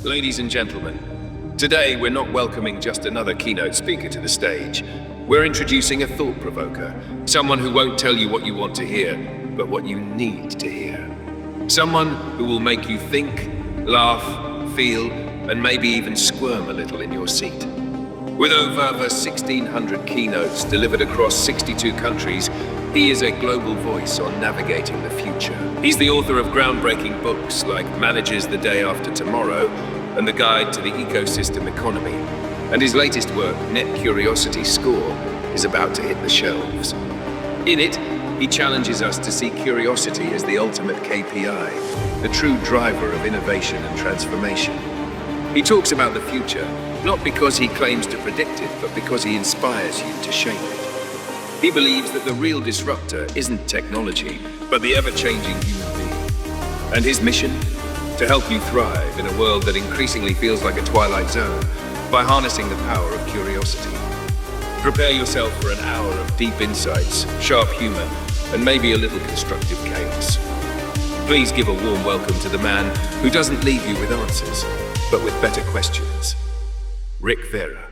Ladies and gentlemen, today we're not welcoming just another keynote speaker to the stage. We're introducing a thought-provoker, someone who won't tell you what you want to hear, but what you need to hear. Someone who will make you think, laugh, feel, and maybe even squirm a little in your seat. With over 1,600 keynotes delivered across 62 countries, he is a global voice on navigating the future. He's the author of groundbreaking books like Manages the Day After Tomorrow and The Guide to the Ecosystem Economy. And his latest work, Net Curiosity Score, is about to hit the shelves. In it, he challenges us to see curiosity as the ultimate KPI, the true driver of innovation and transformation. He talks about the future, not because he claims to predict it, but because he inspires you to shape it. He believes that the real disruptor isn't technology, but the ever-changing human being. And his mission? To help you thrive in a world that increasingly feels like a twilight zone by harnessing the power of curiosity. Prepare yourself for an hour of deep insights, sharp humor, and maybe a little constructive chaos. Please give a warm welcome to the man who doesn't leave you with answers, but with better questions. Rik Vera.